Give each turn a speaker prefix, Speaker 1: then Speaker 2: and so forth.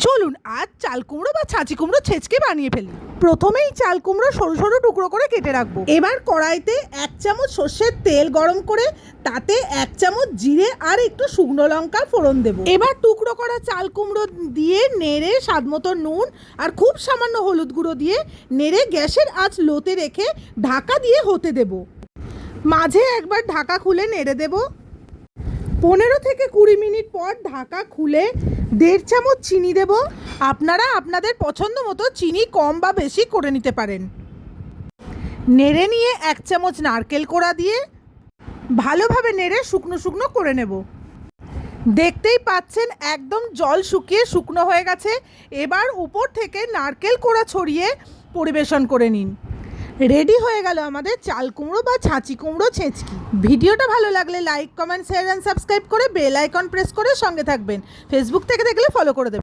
Speaker 1: চলুন আজ চাল কুমড়ো বা ছাঁচি কুমড়ো ছেঁচকে বানিয়ে ফেলি। প্রথমেই চাল কুমড়ো সরু সরু টুকরো করে কেটে রাখবো। এবার কড়াইতে 1 চামচ সর্ষের তেল গরম করে তাতে 1 চামচ জিরে আর একটু শুকনো লঙ্কা ফোড়ন দেব। এবার টুকরো করা চাল কুমড়ো দিয়ে নেড়ে স্বাদ মতো নুন আর খুব সামান্য হলুদ গুঁড়ো দিয়ে নেড়ে গ্যাসের আঁচ লোতে রেখে ঢাকা দিয়ে হতে দেব। মাঝে একবার ঢাকা খুলে নেড়ে দেব। 15 থেকে 20 মিনিট পর ঢাকা খুলে 1.5 চামচ চিনি দেব। আপনারা আপনাদের পছন্দ মতো চিনি কম বা বেশি করে নিতে পারেন। নেড়ে নিয়ে 1 চামচ নারকেল কোড়া দিয়ে ভালোভাবে নেড়ে শুকনো শুকনো করে নেব। দেখতেই পাচ্ছেন একদম জল শুকিয়ে শুকনো হয়ে গেছে। এবার উপর থেকে নারকেল কোড়া ছড়িয়ে পরিবেশন করে নিন। রেডি হয়ে গেল আমাদের চাল কুমড়ো বা ছাঁচি কুমড়ো ছেঁচকি। ভিডিওটা ভালো লাগলে like, comment, share and subscribe করে বেল আইকন প্রেস করে সঙ্গে থাকবেন। ফেসবুক থেকে দেখলে ফলো করে দেবেন।